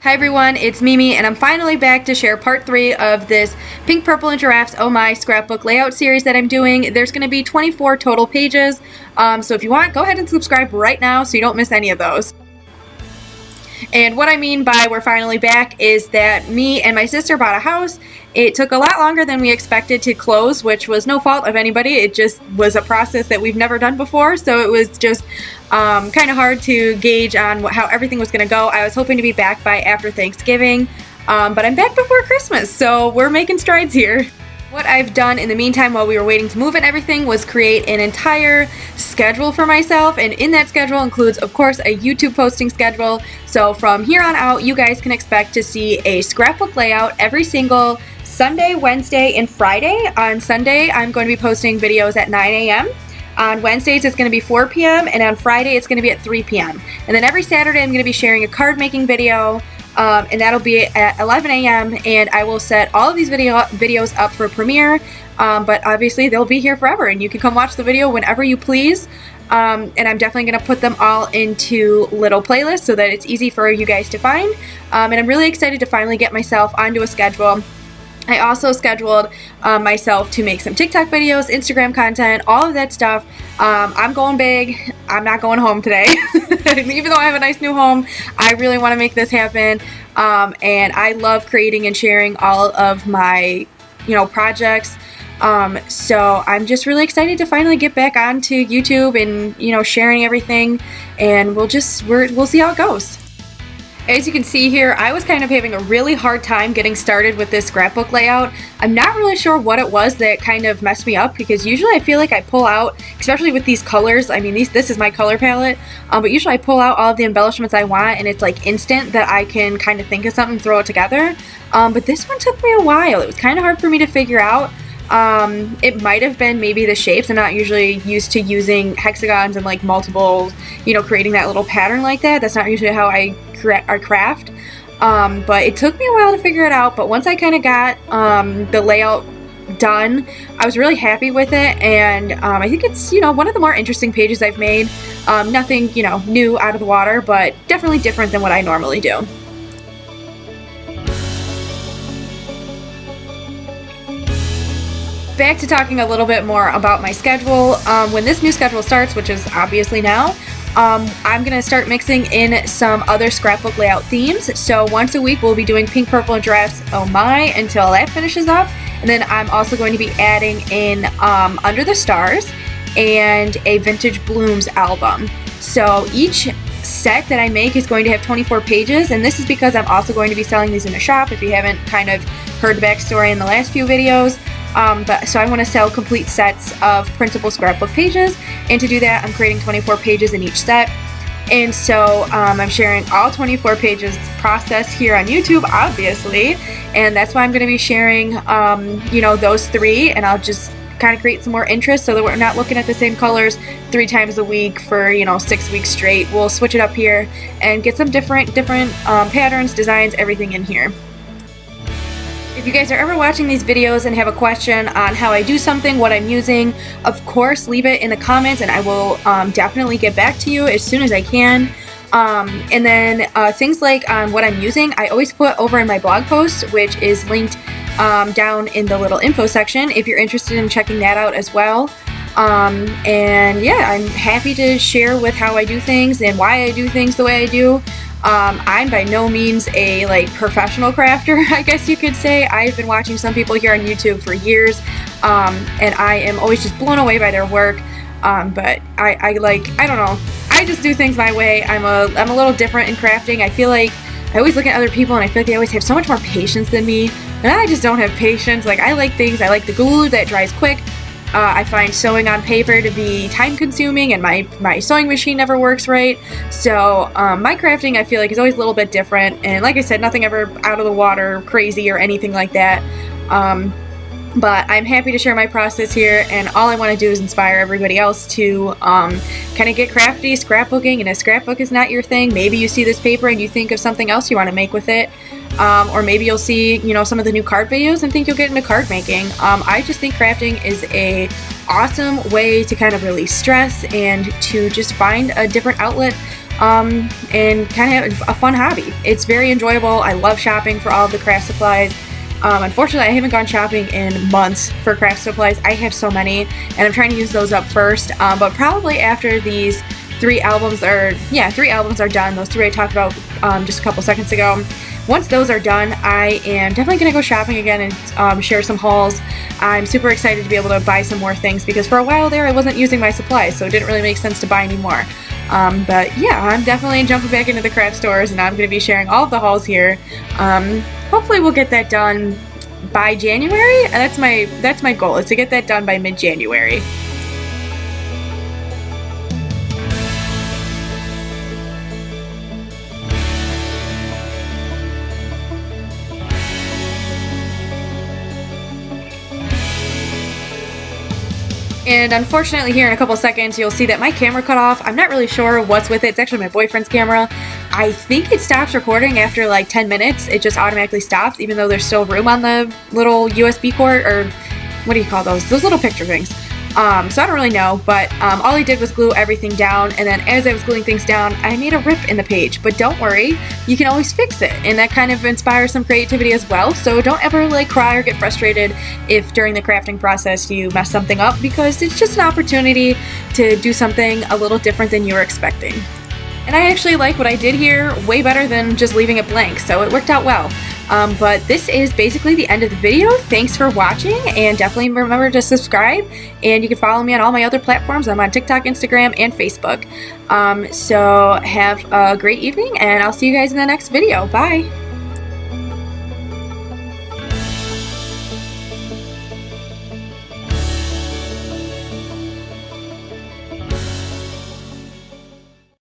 Hi everyone, it's Mimi and I'm finally back to share part 3 of this Pink, Purple, and Giraffes Oh My scrapbook layout series that I'm doing. There's going to be 24 total pages, so if you want, go ahead and subscribe right now so you don't miss any of those. And what I mean by we're finally back is that me and my sister bought a house. It took a lot longer than we expected to close, which was no fault of anybody. It just was a process that we've never done before, so it was just kind of hard to gauge on how everything was going to go. I was hoping to be back by after Thanksgiving, but I'm back before Christmas, so we're making strides here. What I've done in the meantime while we were waiting to move and everything was create an entire schedule for myself, and in that schedule includes, of course, a YouTube posting schedule. So from here on out, you guys can expect to see a scrapbook layout every single Sunday, Wednesday, and Friday. On Sunday, I'm going to be posting videos at 9 a.m. On Wednesdays, it's going to be 4 p.m. and on Friday, it's going to be at 3 p.m. And then every Saturday, I'm going to be sharing a card making video. And that'll be at 11 a.m. and I will set all of these videos up for premiere, but obviously they'll be here forever and you can come watch the video whenever you please. And I'm definitely going to put them all into little playlists so that it's easy for you guys to find. And I'm really excited to finally get myself onto a schedule. I also scheduled myself to make some TikTok videos, Instagram content, all of that stuff. I'm going big. I'm not going home today. Even though I have a nice new home, I really want to make this happen. And I love creating and sharing all of my, projects. So I'm just really excited to finally get back onto YouTube and, sharing everything. And we'll see how it goes. As you can see here, I was kind of having a really hard time getting started with this scrapbook layout. I'm not really sure what it was that kind of messed me up, because usually I feel like I pull out, especially with these colors, I mean this is my color palette, but usually I pull out all of the embellishments I want and it's like instant that I can kind of think of something and throw it together. But this one took me a while. It was kind of hard for me to figure out. It might have been maybe the shapes. I'm not usually used to using hexagons and like multiple, creating that little pattern like that. That's not usually how I craft. But it took me a while to figure it out. But once I kind of got the layout done, I was really happy with it. And I think it's, one of the more interesting pages I've made. Nothing, new out of the water, but definitely different than what I normally do. Back to talking a little bit more about my schedule. When this new schedule starts, which is obviously now, I'm going to start mixing in some other scrapbook layout themes. So once a week we'll be doing Pink, Purple, and Giraffes Oh My until that finishes up. And then I'm also going to be adding in Under the Stars and a Vintage Blooms album. So each set that I make is going to have 24 pages, and this is because I'm also going to be selling these in the shop, if you haven't kind of heard the backstory in the last few videos. So I want to sell complete sets of printable scrapbook pages, and to do that I'm creating 24 pages in each set. And so I'm sharing all 24 pages process here on YouTube, obviously, and that's why I'm going to be sharing those 3, and I'll just kind of create some more interest so that we're not looking at the same colors 3 times a week for 6 weeks straight. We'll switch it up here and get some different patterns, designs, everything in here. If you guys are ever watching these videos and have a question on how I do something, what I'm using, of course leave it in the comments and I will definitely get back to you as soon as I can. And then things like what I'm using, I always put over in my blog post, which is linked down in the little info section if you're interested in checking that out as well. And yeah, I'm happy to share with how I do things and why I do things the way I do. I'm by no means a professional crafter, I guess you could say. I've been watching some people here on YouTube for years, and I am always just blown away by their work. But I don't know. I just do things my way. I'm a little different in crafting. I feel like I always look at other people and I feel like they always have so much more patience than me, and I just don't have patience. I like things. I like the glue that dries quick. I find sewing on paper to be time consuming, and my sewing machine never works right. So my crafting, I feel like, is always a little bit different, and like I said, nothing ever out of the water crazy or anything like that. But I'm happy to share my process here, and all I want to do is inspire everybody else to kind of get crafty, scrapbooking. And if scrapbook is not your thing, maybe you see this paper and you think of something else you want to make with it. Or maybe you'll see, some of the new card videos and think you'll get into card making. I just think crafting is a awesome way to kind of release stress and to just find a different outlet and kind of a fun hobby. It's very enjoyable. I love shopping for all of the craft supplies. Unfortunately, I haven't gone shopping in months for craft supplies. I have so many, and I'm trying to use those up first. But probably after these three albums are done, those three I talked about just a couple seconds ago. Once those are done, I am definitely going to go shopping again and share some hauls. I'm super excited to be able to buy some more things because for a while there I wasn't using my supplies, so it didn't really make sense to buy any more. But yeah, I'm definitely jumping back into the craft stores, and I'm going to be sharing all of the hauls here. Hopefully we'll get that done by January. That's my goal, is to get that done by mid-January. And unfortunately here in a couple seconds you'll see that my camera cut off. I'm not really sure what's with it. It's actually my boyfriend's camera. I think it stops recording after like 10 minutes. It just automatically stops even though there's still room on the little USB cord, or what do you call those? Those little picture things. So I don't really know, but all I did was glue everything down, and then as I was gluing things down, I made a rip in the page. But don't worry, you can always fix it, and that kind of inspires some creativity as well. So don't ever like cry or get frustrated if during the crafting process you mess something up, because it's just an opportunity to do something a little different than you were expecting. And I actually like what I did here way better than just leaving it blank, so it worked out well. But this is basically the end of the video. Thanks for watching, and definitely remember to subscribe, and you can follow me on all my other platforms. I'm on TikTok, Instagram, and Facebook. So have a great evening, and I'll see you guys in the next video. Bye!